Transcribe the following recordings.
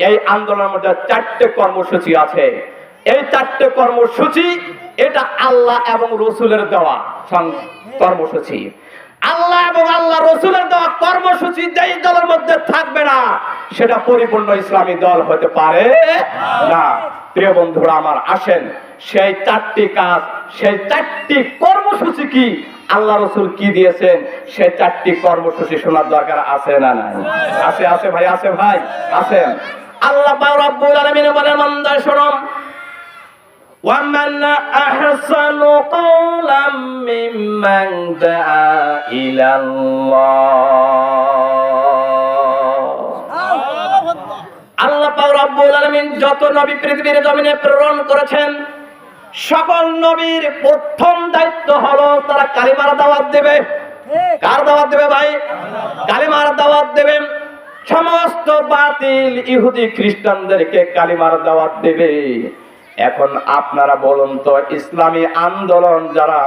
এই আন্দোলনের মধ্যে 4টে কর্মসূচি আছে। এই 4টে কর্মসূচি এটা আল্লাহ এবং রসুলের দেওয়া কর্মসূচি। আল্লাহ এবং আল্লাহ রসুলের দেওয়া কর্মসূচি যেই দলের মধ্যে থাকবে না সেটা পরিপূর্ণ ইসলামী দল হতে পারে না। প্রিয় বন্ধুরা আমার, আসেন সেই 4টি কাজ, সেই 4টি কর্মসূচি কি, আল্লাহ রসুল কি দিয়েছেন, সেই 4টি কর্মসূচি শোনার দরকার আছে না নাই? আছে, আছে ভাই, আছে ভাই, আছেন। আল্লাহ পাক রব্বুল আলামিন বলেন, বান্দা শোনো, وَمَنْ أَحْسَنُ قَوْلًا مِّمَّنْ دَعَا إِلَى اللَّهِ। আল্লাহ পাক রব্বুল আলামিন যত নবী পৃথিবীর জমিনে প্রেরণ করেছেন, সকল নবীর প্রথম দায়িত্ব হলো তারা কালিমার দাওয়াত দেবে। কার দাওয়াত দেবে ভাই? কালিমার দাওয়াত দেবে। সমস্ত বাতিল ইহুদি খ্রিস্টানদেরকে কালিমার দাওয়াত দেবে। এখন আপনারা বলুন তো, ইসলামী আন্দোলন যারা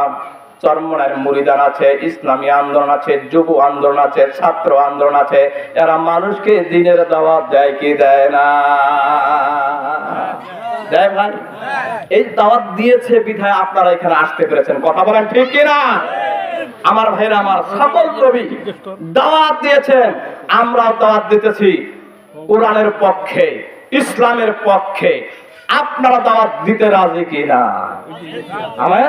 চরমনার মুরিদান আছে, ইসলামী আন্দোলন আছে, যুব আন্দোলন আছে, ছাত্র আন্দোলন আছে, এরা মানুষকে দিনের দাওয়াত দেয় কি দেয় না? দেয় ভাই। এই দাওয়াত দিয়েছে বিধায় আপনারা এখানে আসতে পেরেছেন। কথা বলেন ঠিক কিনা? আমার ভাইরা আমার, সকল নবী দাওয়াত দিয়েছেন, আমরাও দাওয়াত দিতেছি কোরআনের পক্ষে, ইসলামের পক্ষে। আপনারা দাওয়াত দিতে রাজি কিনা? আমার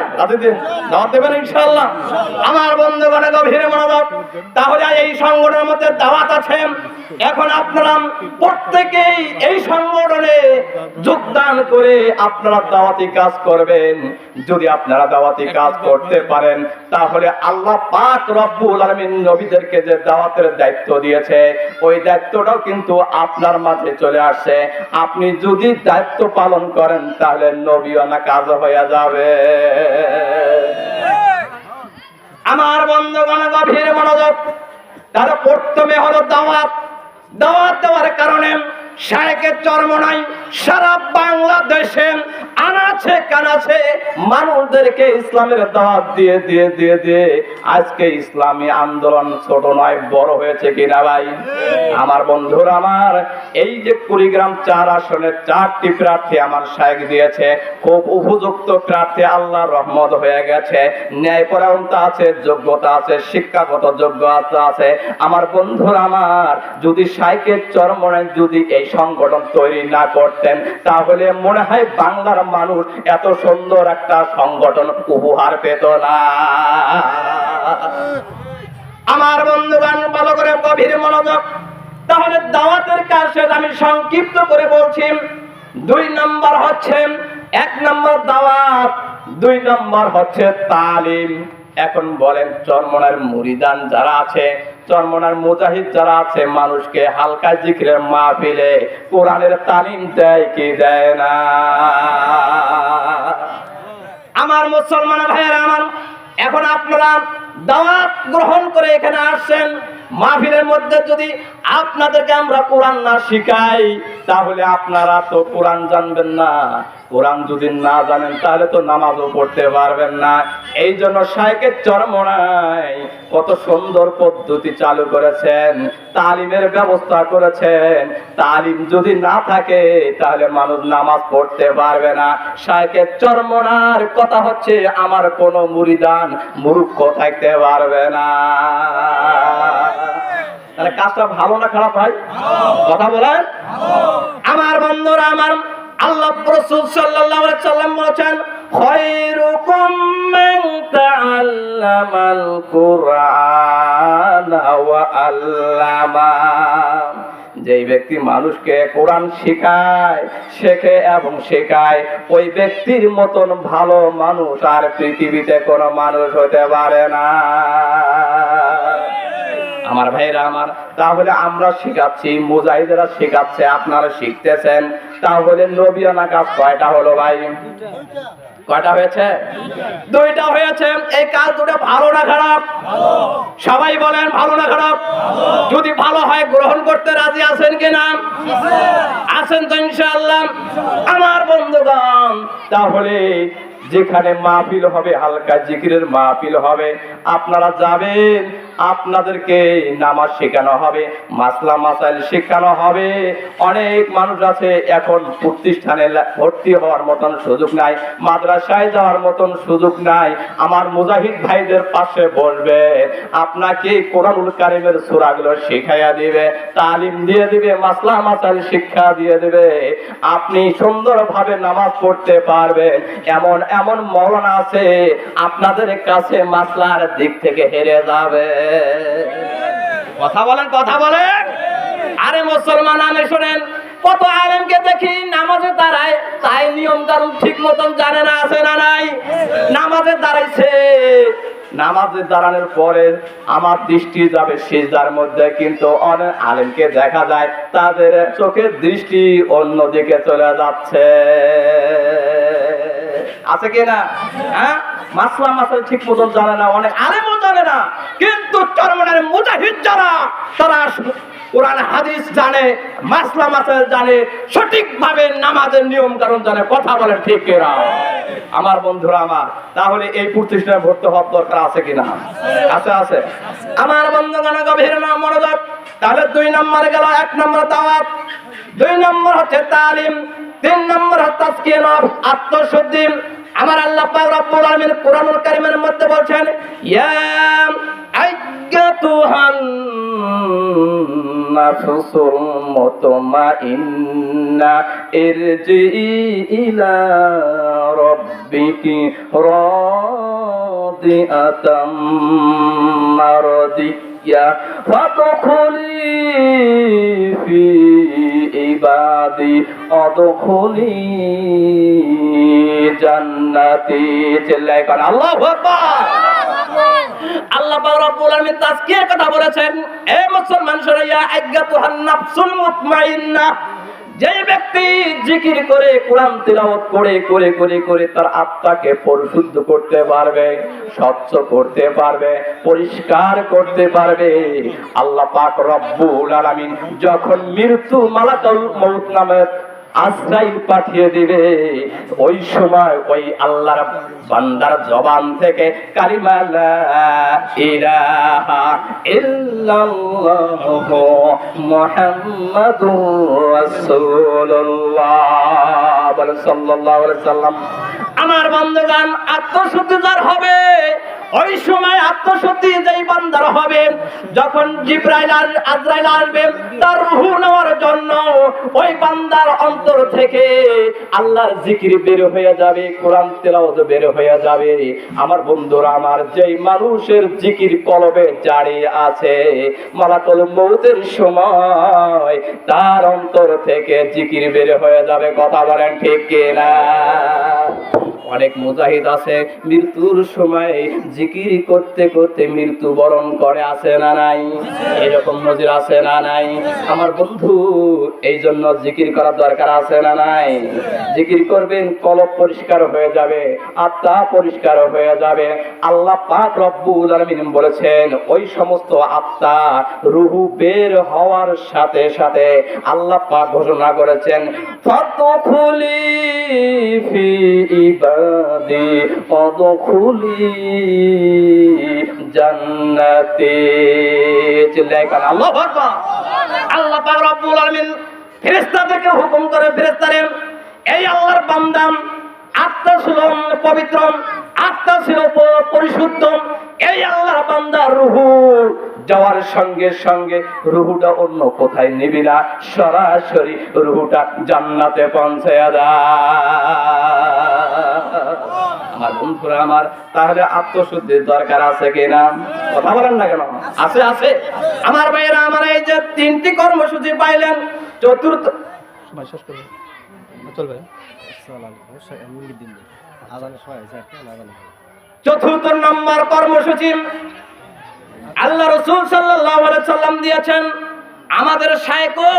দাওয়াত দেবেন ইনশাআল্লাহ। আমার বন্ধুগণ গভীর মনোযোগ। তাহলে এই সংগঠনের মধ্যে দাওয়াত আছে। এখন আপনারা প্রত্যেকেই এই সংগঠনে যোগদান করে আপনারা দাওয়াতি কাজ করবেন। যদি আপনারা দাওয়াতি কাজ করতে পারেন, তাহলে আল্লাহ পাক রব্বুল আলামিন নবীদেরকে যে দাওয়াতের দায়িত্ব দিয়েছে, ওই দায়িত্বটাও কিন্তু আপনার মাঝে চলে আসছে। আপনি যদি দায়িত্ব পালন করেন, তাহলে নবীওয়ানা কাজ হয়ে যাবে। আমার বন্ধুগণ গভীর মনোযোগ। তারা প্রথমে হলো দাওয়াত। দাওয়াত দেওয়ার কারণে শায়েখের চরমনাই সারা বাংলাদেশে আনাচে কানাচে মানুষদেরকে ইসলামের দাওয়াত দিয়ে দিয়ে দিয়ে দিয়ে আজকে ইসলামী আন্দোলন ছোট নয়, বড় হয়েছে কিনা ভাই? আমার বন্ধুরা আমার, এই যে কুড়িগ্রাম 4 আসনে 4টি প্রার্থী আমার শায়েখ দিয়েছে, খুব উপযুক্ত প্রার্থী, আল্লাহর রহমত হয়ে গেছে, ন্যায়পরায়ণতা আছে, যোগ্যতা আছে, শিক্ষাগত যোগ্যতা আছে। আমার বন্ধুরা আমার, যদি শায়েখের চরমনাই যদি এই সংগঠন তৈরি না করতেন, তাহলে মনে হয় বাংলার মানুষ এত সুন্দর একটা সংগঠন উপহার পেত না। আমার বন্ধুগণ ভালো করে গভীর মনোযোগ। তাহলে দাওয়াতের কাজ আমি সংক্ষিপ্ত করে বলছি। 2 নম্বর হচ্ছে, 1 নম্বর দাওয়াত, 2 নম্বর হচ্ছে তালিম। এখন বলেন, চরমনার মুরিদান যারা আছে, চরমনার মুজাহিদ যারা আছে, মানুষকে হালকা জিকিরের মাহফিলে কোরআনের তালিম দেয় কি দেয় না? আমার মুসলমান ভাইয়েরা আমার, এখন আপনারা দাওয়াত গ্রহণ করে এখানে আসছেন। মাহফিলের মধ্যে যদি আপনাদেরকে আমরা কোরআন না শিখাই, তাহলে আপনারা তো কোরআন জানবেন না। কোরআন যদি না জানেন, তাহলে তো নামাজও পড়তে পারবেন না। এই জন্য শায়েখের চরমনাই কত সুন্দর পদ্ধতি চালু করেছেন, তালিমের ব্যবস্থা করেছেন। তালিম যদি না থাকে, তাহলে মানুষ নামাজ পড়তে পারবে না। শায়েখের চরমনার কথা হচ্ছে, আমার কোন মুরিদান মূর্খ থাকতে পারবে না। তাহলে কাজটা ভালো না খারাপ ভাই? কথা বলেন। আমার বন্ধুরা আমার, আল্লাহ রাসূল সাল্লাল্লাহু আলাইহি ওয়াসাল্লাম বলেছেন, খায়রুকুম মান তাআল্লামাল কুরআন ওয়া আল্লামা। যেই ব্যক্তি মানুষকে কোরআন শেখায়, শেখে এবং শেখায়, ওই ব্যক্তির মতন ভালো মানুষ আর পৃথিবীতে কোনো মানুষ হতে পারে না। আমার ভাইরা আমার, তাহলে আমরা শিখাচ্ছি, মুজাহিদেরা শিখাচ্ছে, আপনারা শিখতেছেন। তাহলে নবীওয়ানা কাজ কয়টা হলো ভাই? কয়টা হয়েছে? 2টা হয়েছে। এই কাজ 2টা ভালো না খারাপ? সবাই বলেন ভালো না খারাপ? যদি ভালো হয় গ্রহণ করতে রাজি আছেন কিনা? আছেন তো ইনশাআল্লাহ। আমার বন্ধুগণ, তাহলে যেখানে মাহফিল হবে, হালকা জিকিরের মাহফিল হবে, আপনারা যাবেন, আপনাদেরকে নামাজ শেখানো হবে, মাসলা মাসাইল শেখানো হবে। অনেক মানুষ আছে এখন প্রতিষ্ঠানে ভর্তি হওয়ার মতন সুযোগ নাই, মাদ্রাসায় যাওয়ার মতন সুযোগ নাই। আমার মুজাহিদ ভাইদের পাশে বসবে, আপনাকে কোরআনুল কারীমের সূরাগুলো শেখাইয়া দিবে, তালিম দিয়ে দিবে, মাসলা মাসাইল শিক্ষা দিয়ে দিবে। আপনি সুন্দরভাবে নামাজ পড়তে পারবেন। এমন এমন মাওলানা আছে আপনাদের কাছে মাসলার দিক থেকে হেরে যাবে। কথা বলেন, কথা বলেন। আরে মুসলমান, আমি শোনেন, কত আলেমকে দেখি নামাজে দাঁড়ায়, তাই নিয়ম কানুন ঠিক মতন জানে না, আছে না নাই? নামাজে দাঁড়াইছে, নামাজে দাঁড়ানোর পরে আমার দৃষ্টি যাবে সিজদার মধ্যে, কিন্তু অনেক আলেমকে দেখা যায় তাদের চোখের দৃষ্টি অন্যদিকে চলে যাচ্ছে। আছে কি না? হ্যাঁ, মাসলা মাসাইল ঠিক মতন জানে না, অনেক আলেমও জানে না, কিন্তু চরমনের মুজাহিদ যারা, তারা কোরআন হাদিস জানে, মাসলা মাসাইল জানে, সঠিকভাবে নামাজের নিয়ম কানুন জানে। কথা বলেন ঠিক কিনা? আমার বন্ধুরা আমার, তাহলে এই প্রতিষ্ঠানে ভর্তি হওয়ার দরকার আছে কিনা? আছে, আছে। আমার বন্ধুগণ গভীর মনোযোগ। তাহলে 2 নম্বরে গেল, 1 নম্বর দাওয়াত, 2 নম্বর হচ্ছে তালিম, 3 নম্বর হচ্ছে তাজকিয়া নফস, আত্মশুদ্ধি। আমার আল্লাহ পাক রব্বুল আলামিন কোরআনুল কারীমের মধ্যে বলছেন, ইয়া আইয়াতুহান নাফসুল মুতমাইন্না ইরজিই ইলা রাব্বিকি রাদিআতাম মারদিয়া ফাদখুলি ফি ইবাদি আদখুলি জান্নাতি। চিল্লায় কোন আল্লাহু আকবার। আল্লাহ পাক রব্বুল আলামিন তাজকিয়ার কথা বলেছেন। এ মুসলমান শোনা, আইয়াতুহান নাফসুল মুতমাইন্না, যে ব্যক্তি জিকির করে, কোরআন তিলাওয়াত করে করে করে করে তার আত্মাকে পরিশুদ্ধ করতে পারবে, স্বচ্ছ করতে পারবে, পরিষ্কার করতে পারবে, আল্লাহ পাক রব্বুল আলামিন যখন মৃত্যু মালাকুল মউত নামে আজরাইল পাঠিয়ে দিবে, ওই সময় ওই আল্লাহর বান্দার জবান থেকে কালিমা লা ইলাহা ইল্লাল্লাহু মুহাম্মাদুর রাসূলুল্লাহ সাল্লাল্লাহু আলাইহি ওয়াসাল্লাম। আমার বান্দাগণ, আত্মশুদ্ধি যার হবে, ওই সময় আত্মশুদ্ধি যেই বান্দার হবে, যখন জিবরাইল আর আজরাইল আসবে তার রূহ নেওয়ার জন্য, ওই বান্দার অন্তর থেকে আল্লাহর জিকির বের হয়ে যাবে, কোরআন তেলাওয়াত বের হয়ে যাবে। আমার বন্ধুরা আমার, যেই মানুষের জিকির কলবে জারি আছে, মালাকুল মউতের সময় তার অন্তর থেকে জিকির বের হয়ে যাবে। কথা বলেন ঠিক কিনা? অনেক মুজাহিদ আছে মৃত্যুর সময় জিকির করতে করতে মৃত্যুবরণ করে, আছে না নাই? এরকম নজির আছে না নাই? আমার বন্ধু, এই জন্য জিকির করার দরকার আছে না নাই? জিকির করবেন, কলব পরিষ্কার হয়ে যাবে, আত্মা পরিষ্কার হয়ে যাবে। আল্লাহ পাক রব্বুল আলামিন বলেছেন, ওই সমস্ত আত্মা রূহ বের হওয়ার সাথে সাথে আল্লাহ পাক ঘোষণা করেছেন, ফাদখুলি ফি ইবাদি আদখুলি জান্নাতি। চিল্লায় কান আল্লাহু আকবার। আল্লাহ পাক রব্বুল আলামিন ফেরেশতাদেরকে হুকুম করে, ফেরেশতারা, এই আল্লাহর বান্দা আত্মা ছিল পবিত্র, আত্মা ছিল পরিশুদ্ধ, এই আল্লাহর বান্দার রূহ যাওয়ার সঙ্গে সঙ্গে রূহটা অন্য কোথায় নিবি না, সরাসরি রূহটা জান্নাতে পৌঁছায়া দেয়। আমার বন্ধুরা আমার, তাহলে আত্মশুদ্ধির দরকার আছে কিনা? কথা বলেন না কেন? আছে, আছে। আমার ভাইয়েরা আমার, এই যে 3টি কর্মসূচি পাইলেন, চতুর্থ নম্বর কর্মসূচি আল্লাহ রাসূল সাল্লাল্লাহু আলাইহি সাল্লাম দিয়েছেন। আমাদের শায়েখও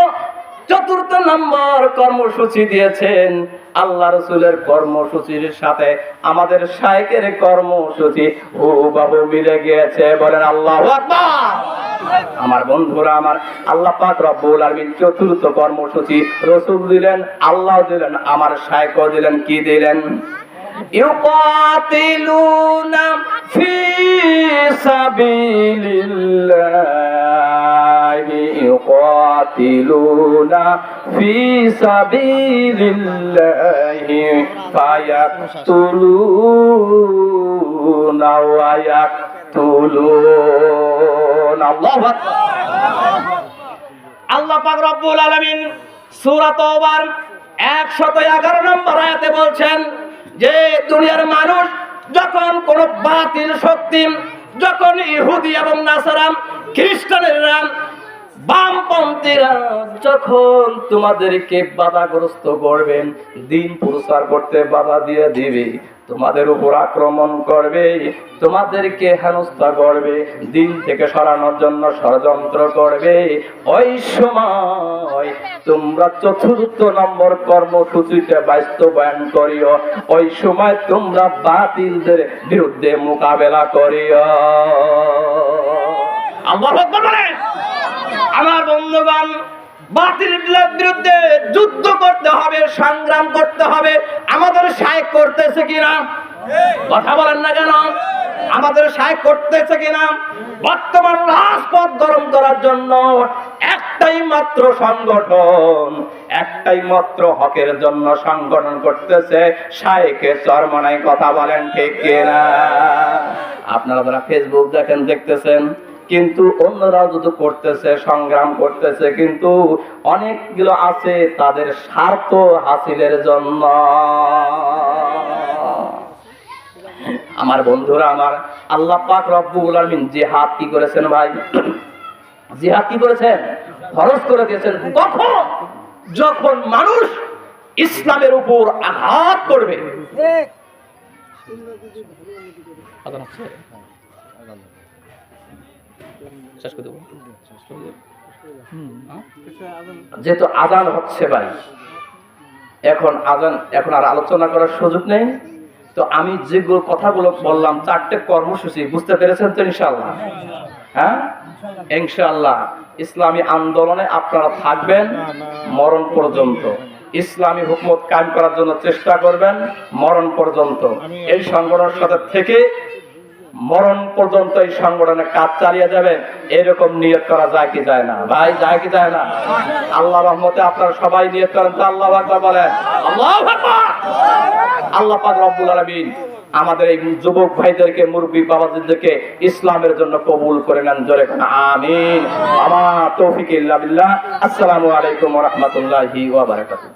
4র্থ নম্বর কর্মসূচি দিয়েছেন। আল্লাহ রাসূলের কর্মসূচির সাথে আমাদের শায়েখের কর্মসূচি হুবহু মিলে গিয়েছে। বলেন আল্লাহু আকবার। আমার বন্ধুরা আমার, আল্লাহ পাক রব্বুল আলামিন 4র্থ কর্মসূচি রাসূল দিলেন, আল্লাহ দিলেন, আমার শায়েখও দিলেন। কি দিলেন? ইউকাতিলুনা ফি সাবিলিল্লাহি ইউকাতিলুনা ফি সাবিলিল্লাহি ফায়াকতুলুনা ওয়া ইয়াকতুলুন। আল্লাহু আকবার। আল্লাহ পাক রব্বুল আলামিন সূরা তাওবার 111 নম্বর আয়াতে বলছেন যে দুনিয়ার মানুষ যখন কোন বাতিল শক্তি, যখন ইহুদি এবং নাসারা, খ্রিস্টানেরা, বামপন্থীরা যখন তোমাদেরকে বাধাগ্রস্ত করবেন, দিন প্রচার করতে বাধা দিয়ে দিবে, তোমাদের উপর আক্রমণ করবে, তোমাদেরকে হেনস্থা করবে, দিন থেকে সরানোর জন্য ষড়যন্ত্র করবে, ওই সময় তোমরা ৪র্থ নম্বর কর্মসূচিতে বাস্তবায়ন করিও। ওই সময় তোমরা বাতিলদের বিরুদ্ধে মোকাবেলা করিও। আল্লাহু আকবার বলেন। আমার বন্ধুগণ, বাতিলের বিরুদ্ধে যুদ্ধ করতে হবে, সংগ্রাম করতে হবে। আমাদের শায়েখ করতেছে কিনা? কথা বলেন না কেন? আমাদের শায়েখ করতেছে কিনা? বর্তমান রাজপথ গরম করার জন্য একটাই মাত্র সংগঠন, একটাই মাত্র হকের জন্য সংগঠন করতেছে শায়েখে চরমনাই। কথা বলেন ঠিক কিনা? আপনারা যারা ফেসবুক দেখেন, দেখতেছেন, কিন্তু অন্যরাও যদি করতেছে, সংগ্রাম করতেছে, কিন্তু অনেকগুলো আছে তাদের স্বার্থ হাসিলের জন্য। আমার বন্ধুরা, আমার আল্লাহ পাক রব্বুল আলামিন জিহাদ কি করেছেন ভাই? জিহাদ কি করেছেন? ফরজ করে দিয়েছেন। কখন? যখন মানুষ ইসলামের উপর আঘাত করবে। যেহেতু আজান হচ্ছে ভাই, এখন আর আলোচনা করার সুযোগ নেই। তো আমি যেগুলো কথাগুলো বললাম, 4টে কর্মসূচি, বুঝতে পেরেছেন তো ইনশাআল্লাহ? হ্যাঁ, ইনশাআল্লাহ ইসলামী আন্দোলনে আপনারা থাকবেন মরণ পর্যন্ত। ইসলামী হুকুমত কায়েম করার জন্য চেষ্টা করবেন মরণ পর্যন্ত। এই সংগঠনের সাথে থেকে মরণ পর্যন্ত এই সংগঠনের কাজ চালিয়ে যাবেন। এরকম নিয়ত করা যায় কি যায় না ভাই? যায় কি যায় না? আল্লাহ রহমতে আপনারা সবাই নিয়ত করেন তো আল্লাহু আকবার বলেন। আল্লাহু আকবার। আল্লাহ পাক রব্বুল আলামিন আমাদের এই যুবক ভাইদেরকে, মুরব্বী বাবাজিদেরকে ইসলামের জন্য কবুল করে নেন। জোরে কোন আমিন। আমার তৌফিক ইল্লা বিল্লাহ। আসসালামু আলাইকুম ওয়া রাহমাতুল্লাহি ওয়া বারাকাতুহু।